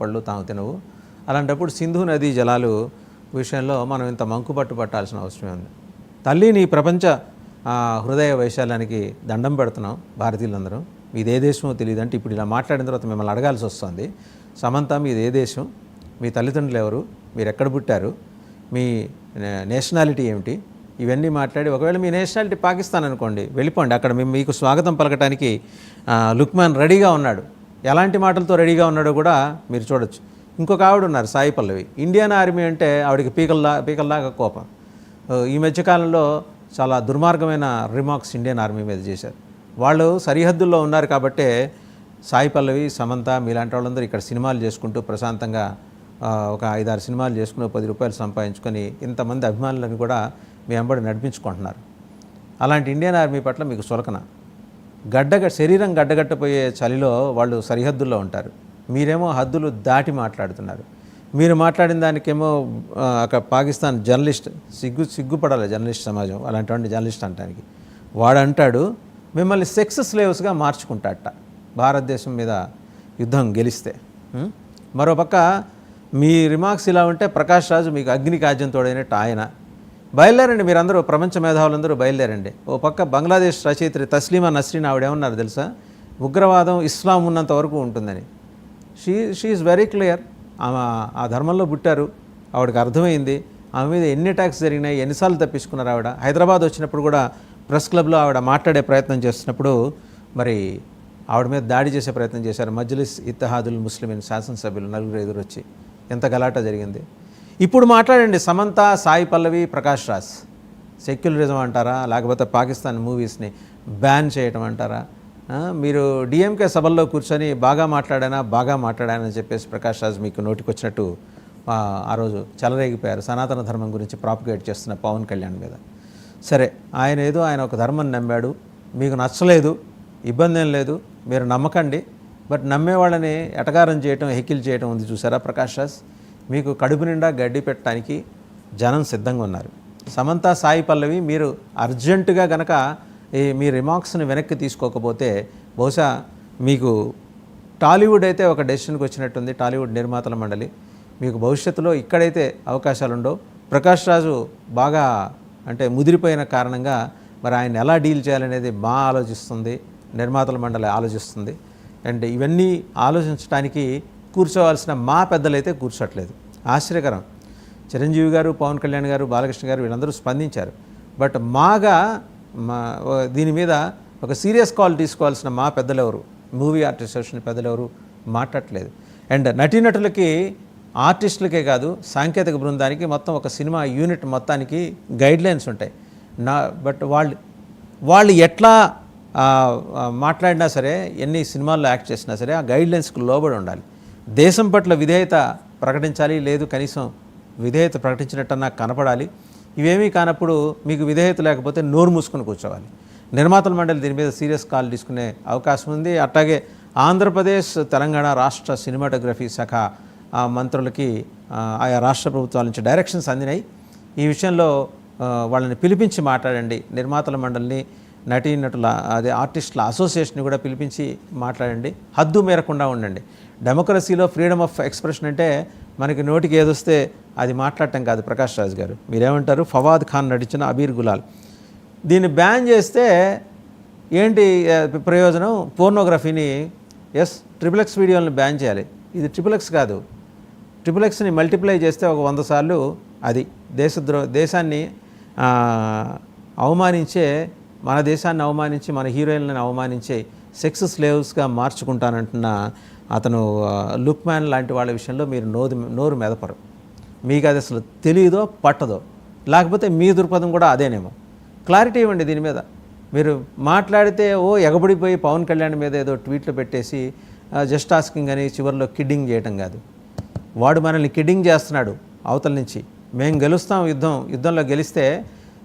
పళ్ళు తాము తినవు. అలాంటప్పుడు సింధు నదీ జలాలు విషయంలో మనం ఇంత మంకుపట్టు పట్టాల్సిన అవసరమే ఉంది. తల్లిని ప్రపంచ హృదయ వైశాల్యానికి దండం పెడుతున్నాం భారతీయులందరూ. మీది ఏ దేశమో తెలియదు అంటే ఇప్పుడు ఇలా మాట్లాడిన తర్వాత మిమ్మల్ని అడగాల్సి వస్తుంది. సమంత మీది ఏ దేశం, మీ తల్లిదండ్రులు ఎవరు, మీరు ఎక్కడ పుట్టారు, మీ నేషనాలిటీ ఏమిటి, ఇవన్నీ మాట్లాడి ఒకవేళ మీ నేషనాలిటీ పాకిస్తాన్ అనుకోండి, వెళ్ళిపోండి. అక్కడ మీకు స్వాగతం పలకటానికి లుక్మాన్ రెడీగా ఉన్నాడు. ఎలాంటి మాటలతో రెడీగా ఉన్నాడో కూడా మీరు చూడొచ్చు. ఇంకొక ఆవిడ ఉన్నారు సాయి పల్లవి. ఇండియన్ ఆర్మీ అంటే ఆవిడకి పీకల్లాగా కోపం. ఈ మధ్యకాలంలో చాలా దుర్మార్గమైన రిమార్క్స్ ఇండియన్ ఆర్మీ మీద చేశారు. వాళ్ళు సరిహద్దుల్లో ఉన్నారు కాబట్టే సాయి పల్లవి, సమంత మీలాంటి వాళ్ళందరూ ఇక్కడ సినిమాలు చేసుకుంటూ ప్రశాంతంగా ఒక 5-6 సినిమాలు చేసుకుని 10 రూపాయలు సంపాదించుకొని ఇంతమంది అభిమానులను కూడా మీ వెంబడి నడిపించుకుంటున్నారు. అలాంటి ఇండియన్ ఆర్మీ పట్ల మీకు సులకన. శరీరం గడ్డగట్టపోయే చలిలో వాళ్ళు సరిహద్దుల్లో ఉంటారు. మీరేమో హద్దులు దాటి మాట్లాడుతున్నారు. మీరు మాట్లాడిన దానికేమో అక్కడ పాకిస్తాన్ జర్నలిస్ట్ సిగ్గుపడాలి జర్నలిస్ట్ సమాజం అలాంటి జర్నలిస్ట్ అంటానికి. వాడు అంటాడు మిమ్మల్ని సెక్స్ స్లేవ్స్గా మార్చుకుంటాడట భారతదేశం మీద యుద్ధం గెలిస్తే. మరోపక్క మీ రిమార్క్స్ ఇలా ఉంటే ప్రకాష్ రాజు మీకు అగ్ని కాజ్యం తోడైనట్టు ఆయన. బయలుదేరండి మీరందరూ, ప్రపంచ మేధావులందరూ బయలుదేరండి. ఓ పక్క బంగ్లాదేశ్ రచయిత్రి తస్లీమా నస్రీన్ ఆవిడేమన్నారు తెలుసా, ఉగ్రవాదం ఇస్లాం ఉన్నంత వరకు ఉంటుందని. She is very clear. ఆమె ఆ ధర్మంలో పుట్టారు, ఆవిడకి అర్థమైంది. ఆమె మీద ఎన్ని అటాక్స్ జరిగినాయి, ఎన్నిసార్లు తప్పించుకున్నారు ఆవిడ. హైదరాబాద్ వచ్చినప్పుడు కూడా ప్రెస్ క్లబ్లో ఆవిడ మాట్లాడే ప్రయత్నం చేస్తున్నప్పుడు మరి ఆవిడ మీద దాడి చేసే ప్రయత్నం చేశారు. మజ్లిస్ ఇత్తహాదుల్ ముస్లిమీన్ శాసనసభ్యులు 4 ఎదురొచ్చి ఎంత గలాటా జరిగింది. ఇప్పుడు మాట్లాడండి సమంత, సాయి పల్లవి, ప్రకాష్ రాజ్ సెక్యులరిజం అంటారా, లేకపోతే పాకిస్తాన్ మూవీస్ని బ్యాన్ చేయటం అంటారా? మీరు డిఎంకే సభల్లో కూర్చొని బాగా మాట్లాడానని చెప్పేసి ప్రకాష్ రాజ్ మీకు నోటికొచ్చినట్టు ఆ రోజు చెలరేగిపోయారు సనాతన ధర్మం గురించి ప్రాపగేట్ చేస్తున్న పవన్ కళ్యాణ్ మీద. సరే, ఆయన ఒక ధర్మం నమ్మాడు, మీకు నచ్చలేదు, ఇబ్బంది ఏం లేదు, మీరు నమ్మకండి. బట్ నమ్మేవాళ్ళని ఎటకారం చేయటం, హెకిల్ చేయటం ఉంది చూసారా ప్రకాష్ రాజ్. మీకు కడుపు నిండా గడ్డి పెట్టడానికి జనం సిద్ధంగా ఉన్నారు. సమంత, సాయి పల్లవి మీరు అర్జెంటుగా గనక మీ రిమార్క్స్ని వెనక్కి తీసుకోకపోతే బహుశా మీకు టాలీవుడ్ అయితే ఒక డెసిషన్కి వచ్చినట్టుంది. టాలీవుడ్ నిర్మాతల మండలి మీకు భవిష్యత్తులో ఇక్కడైతే అవకాశాలు ఉండవు. ప్రకాష్ రాజు బాగా అంటే ముదిరిపోయిన కారణంగా మరి ఆయన ఎలా డీల్ చేయాలనేది ఆలోచిస్తుంది, నిర్మాతల మండలి ఆలోచిస్తుంది. అండ్ ఇవన్నీ ఆలోచించడానికి కూర్చోవాల్సిన మా పెద్దలైతే కూర్చోట్లేదు. ఆశ్చర్యకరం. చిరంజీవి గారు, పవన్ కళ్యాణ్ గారు, బాలకృష్ణ గారు వీళ్ళందరూ స్పందించారు. బట్ దీని మీద ఒక సీరియస్ కాల్ తీసుకోవాల్సిన మా పెద్దలెవరు, మూవీ ఆర్టిస్ట్ అసోసియేషన్ పెద్దలెవరు మాట్లాడట్లేదు. అండ్ నటీనటులకి, ఆర్టిస్టులకే కాదు సాంకేతిక బృందానికి మొత్తం ఒక సినిమా యూనిట్ మొత్తానికి గైడ్లైన్స్ ఉంటాయి. బట్ వాళ్ళు ఎట్లా మాట్లాడినా సరే, ఎన్ని సినిమాల్లో యాక్ట్ చేసినా సరే ఆ గైడ్లైన్స్కి లోబడి ఉండాలి. దేశం పట్ల విధేయత ప్రకటించాలి, లేదు కనీసం విధేయత ప్రకటించినట్టన్నా కనపడాలి. ఇవేమీ కానప్పుడు మీకు విధేయత లేకపోతే నోరు మూసుకొని కూర్చోవాలి. నిర్మాతల మండలి దీని మీద సీరియస్ కాల్ తీసుకునే అవకాశం ఉంది. అట్లాగే ఆంధ్రప్రదేశ్, తెలంగాణ రాష్ట్ర సినిమాటోగ్రఫీ శాఖ మంత్రులకి ఆయా రాష్ట్ర ప్రభుత్వాల నుంచి డైరెక్షన్స్ అందినాయి. ఈ విషయంలో వాళ్ళని పిలిపించి మాట్లాడండి. నిర్మాతల మండలిని, నటీనటుల ఆర్టిస్టుల అసోసియేషన్ని కూడా పిలిపించి మాట్లాడండి. హద్దు మేరకుండా ఉండండి. డెమోక్రసీలో ఫ్రీడమ్ ఆఫ్ ఎక్స్ప్రెషన్ అంటే మనకి నోటికి ఏదొస్తే అది మాట్లాడటం కాదు. ప్రకాష్ రాజ్ గారు మీరేమంటారు? ఫవాద్ ఖాన్ నటించిన అబీర్ గులాల్ దీన్ని బ్యాన్ చేస్తే ఏంటి ప్రయోజనం? పోర్నోగ్రఫీని XXX వీడియోలను బ్యాన్ చేయాలి. ఇది XXX కాదు. XXXని మల్టిప్లై చేస్తే ఒక 100 సార్లు అది దేశాన్ని అవమానించే, మన దేశాన్ని అవమానించి, మన హీరోయిన్లను అవమానించే సెక్స్ స్లేవ్స్గా మార్చుకుంటానంటున్న అతను లుక్మ్యాన్ లాంటి వాళ్ళ విషయంలో మీరు నోరు మెదపరు. మీకు అది అసలు తెలియదో పట్టదో, లేకపోతే మీ దృక్పథం కూడా అదేనేమో. క్లారిటీ ఇవ్వండి దీని మీద. మీరు మాట్లాడితే ఎగబడిపోయి పవన్ కళ్యాణ్ మీద ఏదో ట్వీట్లు పెట్టేసి జస్ట్ ఆస్కింగ్ అని చివరిలో కిడ్డింగ్ చేయటం కాదు. వాడు మనల్ని కిడ్డింగ్ చేస్తున్నాడు అవతల నుంచి. మేము గెలుస్తాం, యుద్ధంలో గెలిస్తే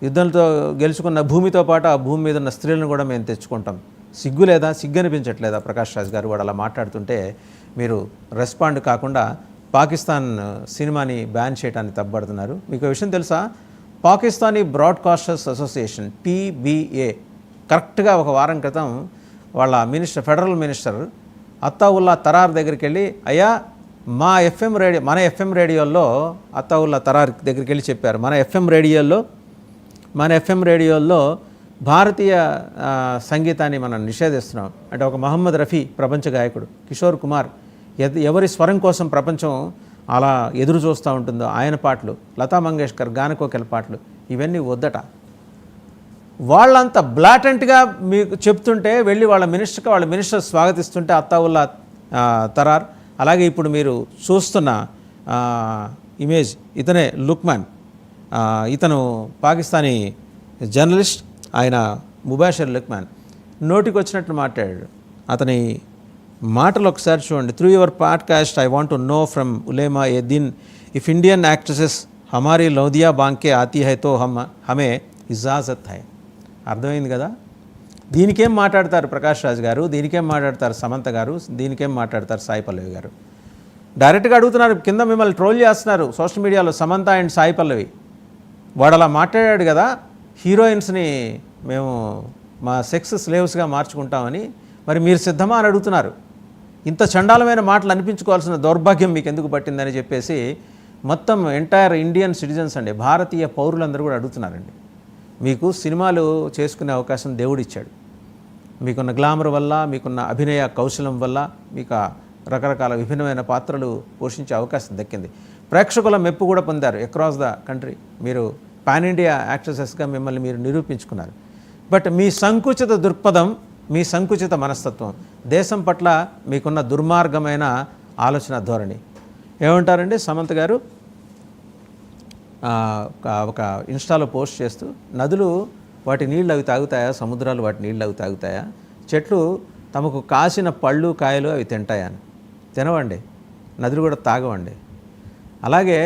యుద్ధంతో గెలుచుకున్న భూమితో పాటు ఆ భూమి మీద ఉన్న స్త్రీలను కూడా మేము తెచ్చుకుంటాం. సిగ్గు లేదా? సిగ్గు అనిపించట్లేదా ప్రకాష్ రాజ్ గారు? వాడు అలా మాట్లాడుతుంటే మీరు రెస్పాండ్ కాకుండా పాకిస్తాన్ సినిమాని బ్యాన్ చేయడానికి తప్పబడుతున్నారు. మీకు విషయం తెలుసా? పాకిస్తానీ బ్రాడ్కాస్టర్స్ అసోసియేషన్ PBA కరెక్ట్గా ఒక వారం క్రితం వాళ్ళ ఫెడరల్ మినిస్టర్ అత్తావుల్లా తరార్ దగ్గరికి వెళ్ళి, అయ్యా మన ఎఫ్ఎం రేడియోలో అత్తావుల్లా తరార్ దగ్గరికి వెళ్ళి చెప్పారు, మన ఎఫ్ఎం రేడియోల్లో భారతీయ సంగీతాన్ని మనం నిషేధిస్తున్నాం. అంటే ఒక మహమ్మద్ రఫీ ప్రపంచ గాయకుడు, కిషోర్ కుమార్ ఎవరి స్వరం కోసం ప్రపంచం అలా ఎదురు చూస్తూ ఉంటుందో ఆయన పాటలు, లతా మంగేష్కర్ గానకోకిల పాటలు, ఇవన్నీ వద్దట. వాళ్ళంత బ్లాటెంట్గా మీకు చెప్తుంటే వెళ్ళి వాళ్ళ మినిస్టర్ స్వాగతిస్తుంటే అత్తావుల్లా తరార్, అలాగే ఇప్పుడు మీరు చూస్తున్న ఇమేజ్ ఇతనే లుక్మాన్, ఇతను పాకిస్తానీ జర్నలిస్ట్, ఆయన ముబాషర్ లుక్మాన్ నోటికి వచ్చినట్లు మాట్లాడాడు. అతని మాటలు ఒకసారి చూడండి. Through your podcast I want to know from ఉలేమా ఏ దిన్ ఇఫ్ ఇండియన్ యాక్ట్రెసెస్ హమారీ లౌదియా బాంకే ఆతీ హై తో హమే ఇజాజత్ హై. అర్థమైంది కదా? దీనికేం మాట్లాడతారు ప్రకాష్ రాజ్ గారు, దీనికేం మాట్లాడతారు సమంత గారు, దీనికేం మాట్లాడతారు సాయి పల్లవి గారు? డైరెక్ట్గా అడుగుతున్నారు, కింద మిమ్మల్ని ట్రోల్ చేస్తున్నారు సోషల్ మీడియాలో సమంత అండ్ సాయి పల్లవి. వాడు అలా మాట్లాడాడు కదా, హీరోయిన్స్ని మేము మా సెక్స్ స్లేవ్స్గా మార్చుకుంటామని. మరి మీరు సిద్ధమా అని అడుగుతున్నారు. ఇంత చండాలమైన మాటలు అనిపించుకోవాల్సిన దౌర్భాగ్యం మీకు ఎందుకు పట్టిందని చెప్పేసి మొత్తం ఎంటైర్ ఇండియన్ సిటిజన్స్ అండి, భారతీయ పౌరులందరూ కూడా అడుగుతున్నారండి. మీకు సినిమాలు చేసుకునే అవకాశం దేవుడిచ్చాడు. మీకున్న గ్లామర్ వల్ల, మీకున్న అభినయ కౌశలం వల్ల మీకు రకరకాల విభిన్నమైన పాత్రలు పోషించే అవకాశం దక్కింది. ప్రేక్షకుల మెప్పు కూడా పొందారు అక్రాస్ ద కంట్రీ. మీరు పాన్ ఇండియా యాక్ట్రెసెస్గా మిమ్మల్ని మీరు నిరూపించుకున్నారు. బట్ మీ సంకుచిత దృక్పథం, మీ సంకుచిత మనస్తత్వం, దేశం పట్ల మీకున్న దుర్మార్గమైన ఆలోచన ధోరణి. ఏమంటారండి సమంత గారు? ఒక ఇన్స్టాలో పోస్ట్ చేస్తూ, నదులు వాటి నీళ్ళు అవి తాగుతాయా, సముద్రాలు వాటి నీళ్ళు అవి తాగుతాయా, చెట్లు తమకు కాసిన పళ్ళు కాయలు అవి తింటాయని. తినవండి, నదులు కూడా తాగవండి. అలాగే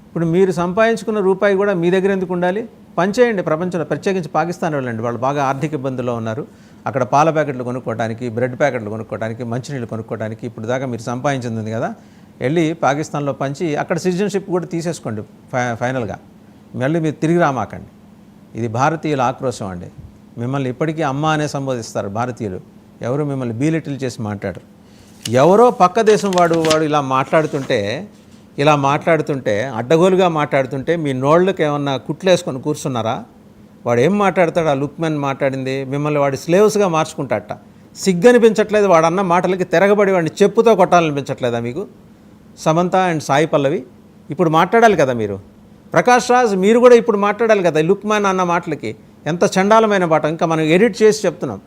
ఇప్పుడు మీరు సంపాదించుకున్న రూపాయి కూడా మీ దగ్గర ఎందుకు ఉండాలి? పనిచేయండి ప్రపంచంలో, ప్రత్యేకించి పాకిస్తాన్ వాళ్ళండి, వాళ్ళు బాగా ఆర్థిక ఇబ్బందుల్లో ఉన్నారు. అక్కడ పాల ప్యాకెట్లు కొనుక్కోవడానికి, బ్రెడ్ ప్యాకెట్లు కొనుక్కోవడానికి, మంచినీళ్ళు కొనుక్కోవడానికి ఇప్పుడు దాకా మీరు సంపాదించింది కదా, వెళ్ళి పాకిస్తాన్లో పంచి అక్కడ సిటిజన్షిప్ కూడా తీసేసుకోండి ఫైనల్గా. మళ్ళీ మీరు తిరిగి రామాకండి. ఇది భారతీయుల ఆక్రోశం అండి. మిమ్మల్ని ఇప్పటికీ అమ్మ అనే సంబోధిస్తారు భారతీయులు. ఎవరు మిమ్మల్ని బీలిటిల్ చేసి మాట్లాడరు. ఎవరో పక్క దేశం వాడు ఇలా మాట్లాడుతుంటే అడ్డగోలుగా మాట్లాడుతుంటే మీ నోళ్ళకి ఏమన్నా కుట్లేసుకొని కూర్చున్నారా? వాడు ఏం మాట్లాడతాడు? ఆ లుక్మెన్ మాట్లాడింది మిమ్మల్ని వాడి స్లేవ్స్గా మార్చుకుంటాడట. సిగ్గనిపించట్లేదు వాడు అన్న మాటలకి, తిరగబడి వాడిని చెప్పుతో కొట్టాలనిపించట్లేదా మీకు? సమంత అండ్ సాయి పల్లవి ఇప్పుడు మాట్లాడాలి కదా మీరు. ప్రకాష్ రాజ్ మీరు కూడా ఇప్పుడు మాట్లాడాలి కదా. లుక్మాన్ అన్న మాటలకి ఎంత చండాలమైన మాట, ఇంకా మనం ఎడిట్ చేసి చెప్తున్నాం.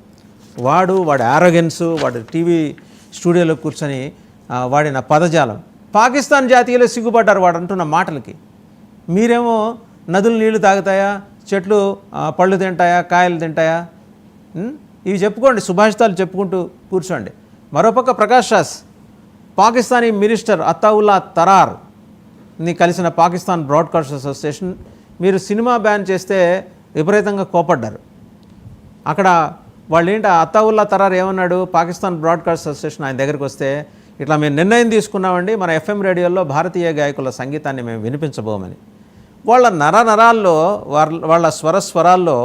వాడి ఆరోగెన్సు, వాడు టీవీ స్టూడియోలో కూర్చొని వాడిన పదజాలం, పాకిస్తాన్ జాతీయులు సిగ్గుపడ్డారు వాడు అంటున్న మాటలకి. మీరేమో నదులు నీళ్లు తాగుతాయా, చెట్లు పళ్ళు తింటాయా, కాయలు తింటాయా, ఇవి చెప్పుకోండి, సుభాషితాలు చెప్పుకుంటూ కూర్చోండి. మరోపక్క ప్రకాష్ రాజ్ పాకిస్తానీ మినిస్టర్ అత్తావుల్లా తరార్ని కలిసిన పాకిస్తాన్ బ్రాడ్కాస్ట్ అసోసియేషన్, మీరు సినిమా బ్యాన్ చేస్తే విపరీతంగా కోపడ్డారు. అక్కడ వాళ్ళు ఏంటి, అత్తావుల్లా తరార్ ఏమన్నాడు, పాకిస్తాన్ బ్రాడ్కాస్ట్ అసోసియేషన్ ఆయన దగ్గరికి వస్తే, ఇట్లా మేము నిర్ణయం తీసుకున్నామండి, మన ఎఫ్ఎం రేడియోలో భారతీయ గాయకుల సంగీతాన్ని మేము వినిపించబోమని. వాళ్ళ నరాల్లో, వాళ్ళ స్వరాల్లో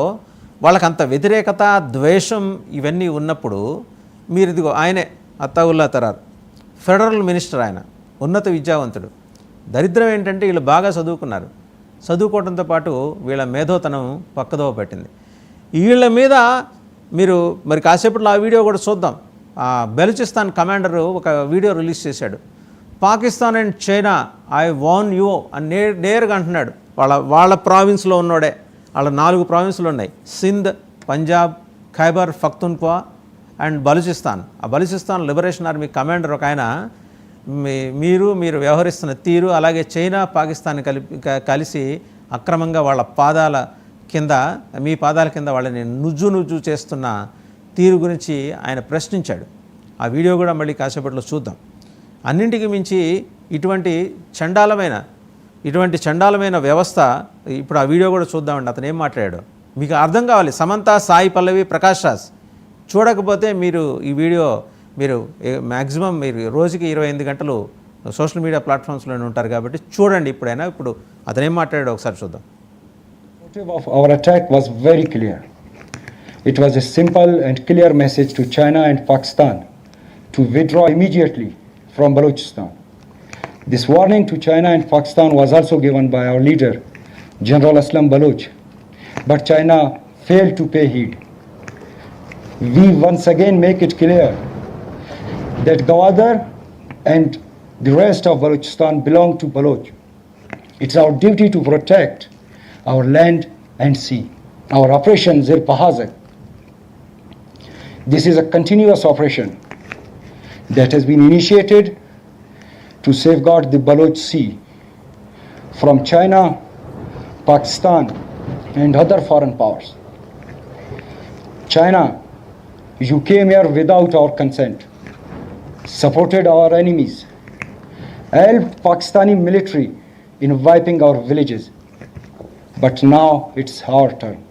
వాళ్ళకంత వ్యతిరేకత, ద్వేషం ఇవన్నీ ఉన్నప్పుడు మీరు ఇదిగో ఆయనే అత్తావుల్లా తరార్, ఫెడరల్ మినిస్టర్, ఆయన ఉన్నత విద్యావంతుడు. దరిద్రం ఏంటంటే వీళ్ళు బాగా చదువుకున్నారు. చదువుకోవడంతో పాటు వీళ్ళ మేధోతనం పక్కదోవ పెట్టింది. వీళ్ళ మీద మీరు మరి కాసేపట్లో ఆ వీడియో కూడా చూద్దాం. బెలూచిస్తాన్ కమాండరు ఒక వీడియో రిలీజ్ చేశాడు. Pakistan and China I want you అని నేరుగా అంటున్నాడు. వాళ్ళ ప్రావిన్స్లో ఉన్నోడే. వాళ్ళ 4 ప్రావిన్స్లు ఉన్నాయి, సింధ్, పంజాబ్, ఖైబర్ పఖ్తూన్ఖ్వా అండ్ బలూచిస్తాన్. ఆ బలూచిస్తాన్ లిబరేషన్ ఆర్మీ కమాండర్ ఒక ఆయన, మీరు వ్యవహరిస్తున్న తీరు, అలాగే చైనా పాకిస్తాన్ కలిసి అక్రమంగా వాళ్ళ పాదాల కింద, మీ పాదాల కింద వాళ్ళని నుజ్జు చేస్తున్న తీరు గురించి ఆయన ప్రశ్నించాడు. ఆ వీడియో కూడా మళ్ళీ కాసేపట్లో చూద్దాం. అన్నింటికి మించి ఇటువంటి చండాలమైన వ్యవస్థ, ఇప్పుడు ఆ వీడియో కూడా చూద్దామండి. అతను ఏం మాట్లాడాడు మీకు అర్థం కావాలి. సమంత, సాయి పల్లవి, ప్రకాష్ రాజ్ చూడకపోతే మీరు ఈ వీడియో మ్యాక్సిమం మీరు రోజుకి 28 గంటలు సోషల్ మీడియా ప్లాట్ఫామ్స్లోనే ఉంటారు కాబట్టి చూడండి ఇప్పుడైనా. ఇప్పుడు అతను ఏం మాట్లాడాడో ఒకసారి చూద్దాం. Of our attack was very clear. It was a simple and clear message to China and Pakistan to withdraw immediately from Balochistan. This warning to China and Pakistan was also given by our leader, General Aslam Baloch, but China failed to pay heed. We once again make it clear that Gwadar and the rest of Balochistan belong to Baloch. It's our duty to protect our land and sea. Our operation Zir Pahazak. This is a continuous operation that has been initiated to safeguard the Baloch Sea from China, Pakistan, and other foreign powers. China, you came here without our consent, supported our enemies, helped Pakistani military in wiping our villages. But now it's our turn.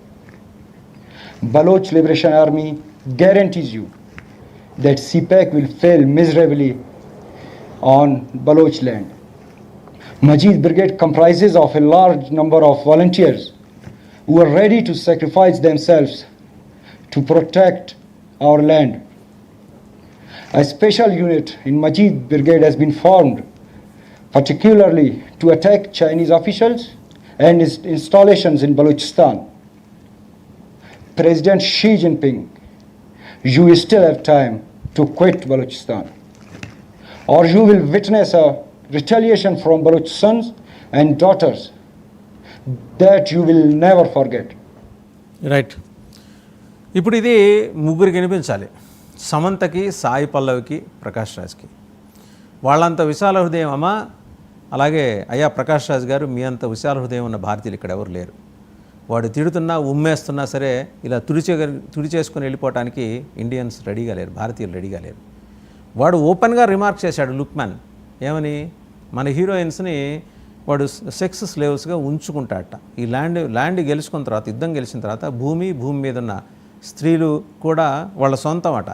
Baloch Liberation Army guarantees you that CPAC will fail miserably on Baloch land. Majid Brigade comprises of a large number of volunteers who are ready to sacrifice themselves to protect our land. A special unit in Majid Brigade has been formed particularly to attack Chinese officials and installations in Balochistan. President Xi Jinping, you still have time to quit Balochistan, or you will witness a retaliation from Baloch sons and daughters that you will never forget. Right. ఇప్పుడు ఇది ముగ్గురికి వినిపించాలి, సమంతకి, సాయి పల్లవికి, ప్రకాష్ రాజ్కి. వాళ్ళంత విశాల హృదయం అమ్మ, అలాగే అయ్యా ప్రకాష్ రాజ్ గారు, మీ అంత విశాల హృదయం ఉన్న భారతీయులు ఇక్కడ ఎవరు లేరు. వాడు తిడుతున్నా ఉమ్మేస్తున్నా సరే ఇలా తుడిచేసుకొని వెళ్ళిపోవటానికి ఇండియన్స్ రెడీగా లేరు, భారతీయులు రెడీగా లేరు. వాడు ఓపెన్గా రిమార్క్ చేశాడు లుక్మాన్, ఏమని, మన హీరోయిన్స్ని వాడు సెక్స్ స్లేవ్స్గా ఉంచుకుంటాడట. ఈ ల్యాండ్ గెలుచుకున్న తర్వాత, యుద్ధం గెలిచిన తర్వాత భూమి మీద ఉన్న స్త్రీలు కూడా వాళ్ళ సొంతం అట.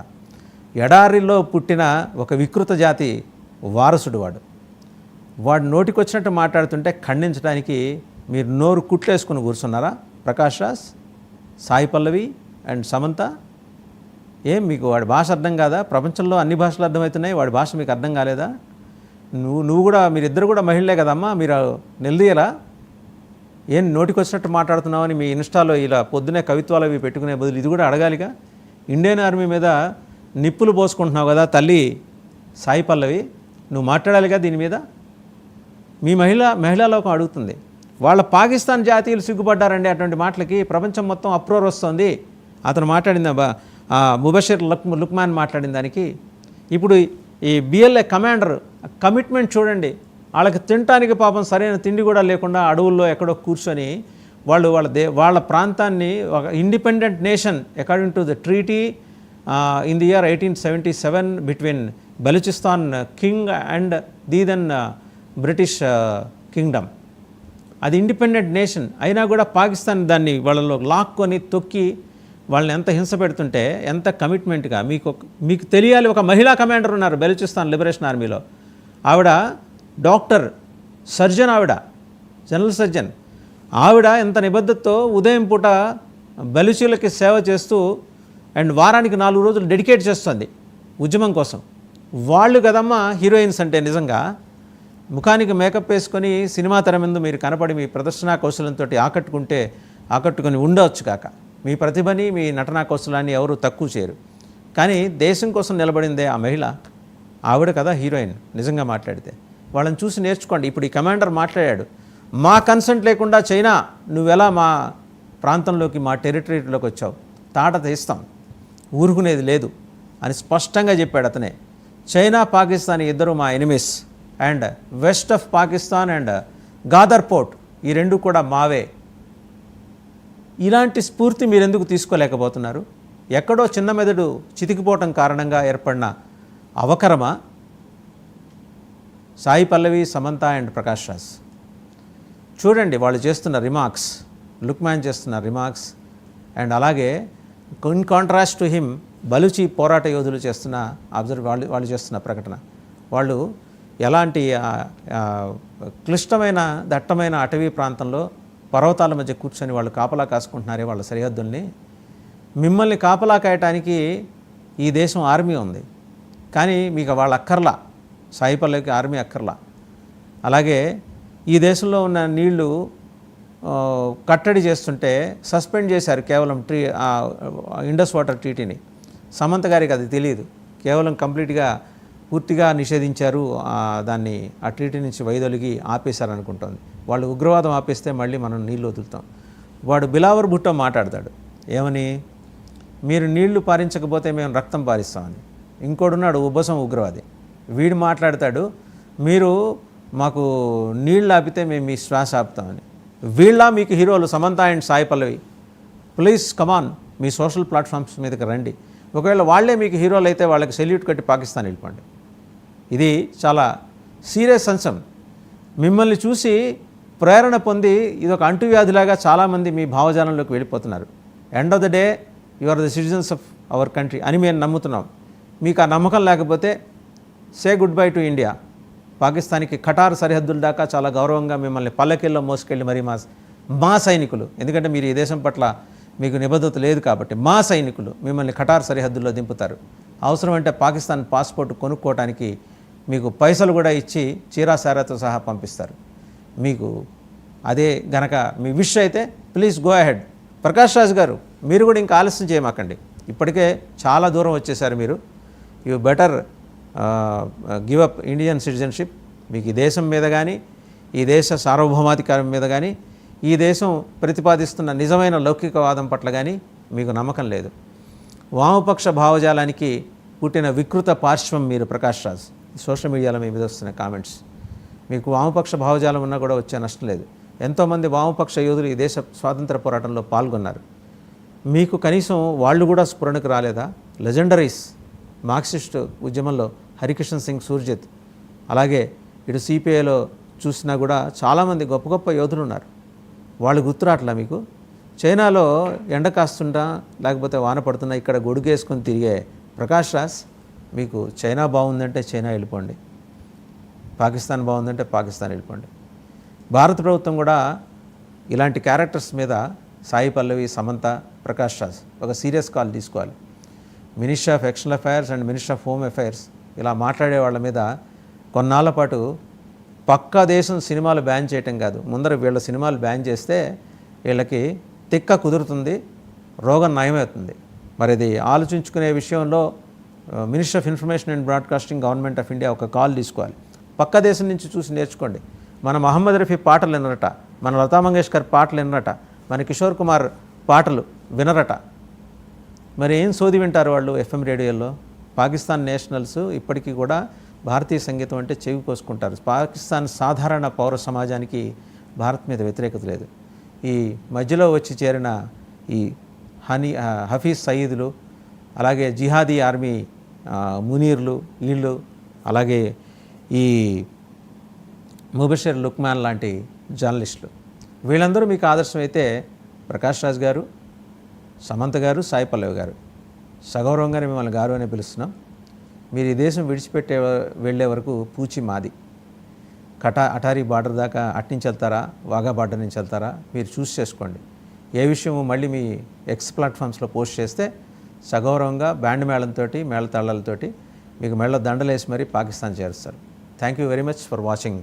ఎడారిలో పుట్టిన ఒక వికృత జాతి వారసుడు వాడు నోటికొచ్చినట్టు మాట్లాడుతుంటే ఖండించడానికి మీరు నోరు కుట్లేసుకుని కూర్చున్నారా? ప్రకాష్ రాజ్, సాయి పల్లవి అండ్ సమంత, ఏం మీకు వాడి భాష అర్థం కాదా? ప్రపంచంలో అన్ని భాషలు అర్థమవుతున్నాయి, వాడి భాష మీకు అర్థం కాలేదా? నువ్వు కూడా, మీరిద్దరు కూడా మహిళలే కదమ్మా, మీరు నిలదీయలా? ఏం నోటికొచ్చినట్టు మాట్లాడుతున్నావు అని మీ ఇన్స్టాలో ఇలా పొద్దునే కవిత్వాలు అవి పెట్టుకునే బదులు ఇది కూడా అడగాలిగా. ఇండియన్ ఆర్మీ మీద నిప్పులు పోసుకుంటున్నావు కదా తల్లి సాయి పల్లవి, నువ్వు మాట్లాడాలిగా దీని మీద. మీ మహిళా లోకం అడుగుతుంది. వాళ్ళ పాకిస్తాన్ జాతీయులు సిగ్గుపడ్డారండి అటువంటి మాటలకి. ప్రపంచం మొత్తం అప్రోర్ వస్తుంది. అతను మాట్లాడింది ముబషిర్ లుక్మాన్ మాట్లాడిన దానికి. ఇప్పుడు ఈ బిఎల్ఏ కమాండర్ కమిట్మెంట్ చూడండి. వాళ్ళకి తినటానికి పాపం సరైన తిండి కూడా లేకుండా అడవుల్లో ఎక్కడో కూర్చొని వాళ్ళ ప్రాంతాన్ని ఒక independent nation according to the treaty in the year 1877 between Balochistan king and the then British kingdom. అది ఇండిపెండెంట్ నేషన్ అయినా కూడా పాకిస్తాన్ దాన్ని వాళ్ళలో లాక్కొని తొక్కి వాళ్ళని ఎంత హింస పెడుతుంటే, ఎంత కమిట్మెంట్గా. మీకు తెలియాలి, ఒక మహిళా కమాండర్ ఉన్నారు బలూచిస్తాన్ లిబరేషన్ ఆర్మీలో. ఆవిడ డాక్టర్, సర్జన్, ఆవిడ జనరల్ సర్జన్. ఆవిడ ఎంత నిబద్ధతతో ఉదయం పూట బలూచీలకి సేవ చేస్తూ అండ్ వారానికి 4 రోజులు డెడికేట్ చేస్తుంది ఉద్యమం కోసం. వాళ్ళు కదమ్మా హీరోయిన్స్ అంటే. నిజంగా ముఖానికి మేకప్ వేసుకొని సినిమా తెర ముందు మీరు కనపడి మీ ప్రదర్శనా కౌశలంతో ఆకట్టుకొని ఉండవచ్చు కాక, మీ ప్రతిభని, మీ నటనా కౌశలాన్ని ఎవరు తక్కువ చేయరు. కానీ దేశం కోసం నిలబడిందే ఆ మహిళ. ఆవిడ కదా హీరోయిన్ నిజంగా మాట్లాడితే. వాళ్ళని చూసి నేర్చుకోండి. ఇప్పుడు ఈ కమాండర్ మాట్లాడాడు, మా కన్సెంట్ లేకుండా చైనా నువ్వెలా మా ప్రాంతంలోకి, మా టెరిటరీలోకి వచ్చావు, తాట తీస్తాం, ఊరుకునేది లేదు అని స్పష్టంగా చెప్పాడు అతనే. చైనా, పాకిస్తాన్ ఇద్దరు మా enemies and west of Pakistan and Gwadar port ఈ రెండు కూడా మావే. ఇలాంటి స్ఫూర్తి మీరెందుకు తీసుకోలేకపోతున్నారు? ఎక్కడో చిన్న మెదడు చితికిపోవటం కారణంగా ఏర్పడిన అవకరమా? సాయి పల్లవి, సమంత అండ్ ప్రకాష్ రాజ్ చూడండి వాళ్ళు చేస్తున్న రిమార్క్స్, లుక్మాన్ చేస్తున్న రిమార్క్స్. అండ్ అలాగే in contrast to him Baluchi పోరాట యోధులు చేస్తున్న వాళ్ళు చేస్తున్న ప్రకటన. వాళ్ళు ఎలాంటి క్లిష్టమైన దట్టమైన అటవీ ప్రాంతంలో పర్వతాల మధ్య కూర్చొని వాళ్ళు కాపలా కాసుకుంటున్నారే వాళ్ళ సరిహద్దుల్ని. మిమ్మల్ని కాపలా కాయటానికి ఈ దేశం ఆర్మీ ఉంది, కానీ మీకు వాళ్ళ అక్కర్లా. సాయి పల్లవికి ఆర్మీ అక్కర్లా. అలాగే ఈ దేశంలో ఉన్న నీళ్లు కట్టడి చేస్తుంటే సస్పెండ్ చేశారు కేవలం ఇండస్ వాటర్ ట్రీటీని. సమంత గారికి అది తెలియదు, కేవలం కంప్లీట్గా పూర్తిగా నిషేధించారు దాన్ని, ఆ ట్రీటీ నుంచి వైదొలిగి ఆపేశారు అనుకుంటోంది. వాళ్ళు ఉగ్రవాదం ఆపేస్తే మళ్ళీ మనం నీళ్ళు వదులుతాం. వాడు బిలావర్ భుట్టో మాట్లాడతాడు ఏమని, మీరు నీళ్లు పారించకపోతే మేము రక్తం పారిస్తామని. ఇంకోడున్నాడు ఉబ్బసం ఉగ్రవాది, వీడు మాట్లాడతాడు మీరు మాకు నీళ్ళు ఆపితే మేము మీ శ్వాస ఆపుతామని. వీళ్ళ మీకు హీరోలు Samantha and Sai Pallavi, please come on me social platforms మీదకి రండి. ఒకవేళ వాళ్ళే మీకు హీరోలు అయితే వాళ్ళకి సెల్యూట్ కట్టి పాకిస్తాన్ వెళ్ళిపోండి. ఇది చాలా సీరియస్ అంశం. మిమ్మల్ని చూసి ప్రేరణ పొంది ఇది ఒక అంటువ్యాధిలాగా చాలామంది మీ భావజాలంలోకి వెళ్ళిపోతున్నారు. End of the day you are the citizens of our country అని మేము నమ్ముతున్నాం. మీకు ఆ నమ్మకం లేకపోతే say goodbye to India. పాకిస్తాన్కి ఖటార్ సరిహద్దుల దాకా చాలా గౌరవంగా మిమ్మల్ని పల్లకిల్లో మోసుకెళ్ళి మరి మా సైనికులు, ఎందుకంటే మీరు ఈ దేశం పట్ల మీకు నిబద్ధత లేదు కాబట్టి మా సైనికులు మిమ్మల్ని ఖటార్ సరిహద్దుల్లో దింపుతారు. అవసరమంటే పాకిస్తాన్ పాస్పోర్ట్ కొనుక్కోవడానికి మీకు పైసలు కూడా ఇచ్చి చీరాసారాతో సహా పంపిస్తారు. మీకు అదే గనక మీ విష్ అయితే please go ahead. Prakash Raj గారు మీరు కూడా ఇంకా ఆలస్యం చేయమాకండి, ఇప్పటికే చాలా దూరం వచ్చేసారు మీరు. You better give up Indian citizenship. మీకు ఈ దేశం మీద కానీ ఈ దేశ సార్వభౌమాధికారం మీద కానీ ఈ దేశం ప్రతిపాదిస్తున్న నిజమైన లౌకికవాదం పట్ల కానీ మీకు నమ్మకం లేదు. వామపక్ష భావజాలానికి పుట్టిన వికృత పార్శ్వం మీరు ప్రకాష్ రాజ్. సోషల్ మీడియాలో మీ మీద వస్తున్న కామెంట్స్, మీకు వామపక్ష భావజాలం ఉన్నా కూడా వచ్చే నష్టం లేదు. ఎంతోమంది వామపక్ష యోధులు ఈ దేశ స్వాతంత్ర పోరాటంలో పాల్గొన్నారు. మీకు కనీసం వాళ్ళు కూడా స్ఫురణకు రాలేదా? లెజెండరీస్ మార్క్సిస్ట్ ఉద్యమంలో హరికిషన్ సింగ్ సూర్జిత్, అలాగే ఇటు సిపిఐలో చూసినా కూడా చాలామంది గొప్ప గొప్ప యోధులు ఉన్నారు. వాళ్ళు గుర్తురాట్లా మీకు? చైనాలో ఎండ కాస్తుంటా లేకపోతే వాన పడుతున్నా ఇక్కడ గొడుగేసుకొని తిరిగే ప్రకాష్ రాజ్, మీకు చైనా బాగుందంటే చైనా వెళ్ళిపోండి, పాకిస్తాన్ బాగుందంటే పాకిస్తాన్ వెళ్ళిపోండి. భారత ప్రభుత్వం కూడా ఇలాంటి క్యారెక్టర్స్ మీద సాయి పల్లవి, సమంత, ప్రకాష్ రాజ్ ఒక సీరియస్ కాల్ తీసుకోవాలి. Ministry of external affairs and ministry of home affairs ఇలా మాట్లాడే వాళ్ళ మీద కొన్నాళ్ళ పాటు పక్క దేశం సినిమాలు బ్యాన్ చేయటం కాదు, ముందర వీళ్ళ సినిమాలు బ్యాన్ చేస్తే వీళ్ళకి తిక్క కుదురుతుంది, రోగం నయమవుతుంది. మరి ఇది ఆలోచించుకునే విషయంలో ministry of information and broadcasting government of India ఒక కాల్ తీసుకోవాలి. పక్క దేశం నుంచి చూసి నేర్చుకోండి. మన మహమ్మద్ రఫీ పాటలు వినరట, మన లతా మంగేష్కర్ పాటలు వినరట, మన కిషోర్ కుమార్ పాటలు వినరట. మరి ఏం సోది వింటారు వాళ్ళు ఎఫ్ఎం రేడియోలో? పాకిస్తాన్ నేషనల్స్ ఇప్పటికీ కూడా భారతీయ సంగీతం అంటే చెవి కోసుకుంటారు. పాకిస్తాన్ సాధారణ పౌర సమాజానికి భారత్ మీద వ్యతిరేకత లేదు. ఈ మధ్యలో వచ్చి చేరిన ఈ హఫీజ్ సయీదులు, అలాగే జిహాదీ ఆర్మీ మునీర్లు, వీళ్ళు, అలాగే ఈ ముబషిర్ లుక్మాన్ లాంటి జర్నలిస్టులు, వీళ్ళందరూ మీకు ఆదర్శం అయితే ప్రకాష్ రాజ్ గారు, సమంత గారు, సాయి పల్లవి గారు సగౌరవంగానే మిమ్మల్ని గారు అని పిలుస్తున్నాం. మీరు ఈ దేశం విడిచిపెట్టే వెళ్ళే వరకు పూచి మాది. అటారీ బార్డర్ దాకా అట్నుంచి వెళ్తారా, వాఘా బార్డర్ నుంచి వెళ్తారా మీరు చూస్ చేసుకోండి. ఏ విషయము మళ్ళీ మీ ఎక్స్ ప్లాట్ఫామ్స్లో పోస్ట్ చేస్తే సగౌరవంగా బ్యాండ్ మేళంతో, మేళతాళాలతోటి మీకు మెళ్ళ దండలేసి మరీ పాకిస్తాన్ చేరుస్తారు. Thank you very much for watching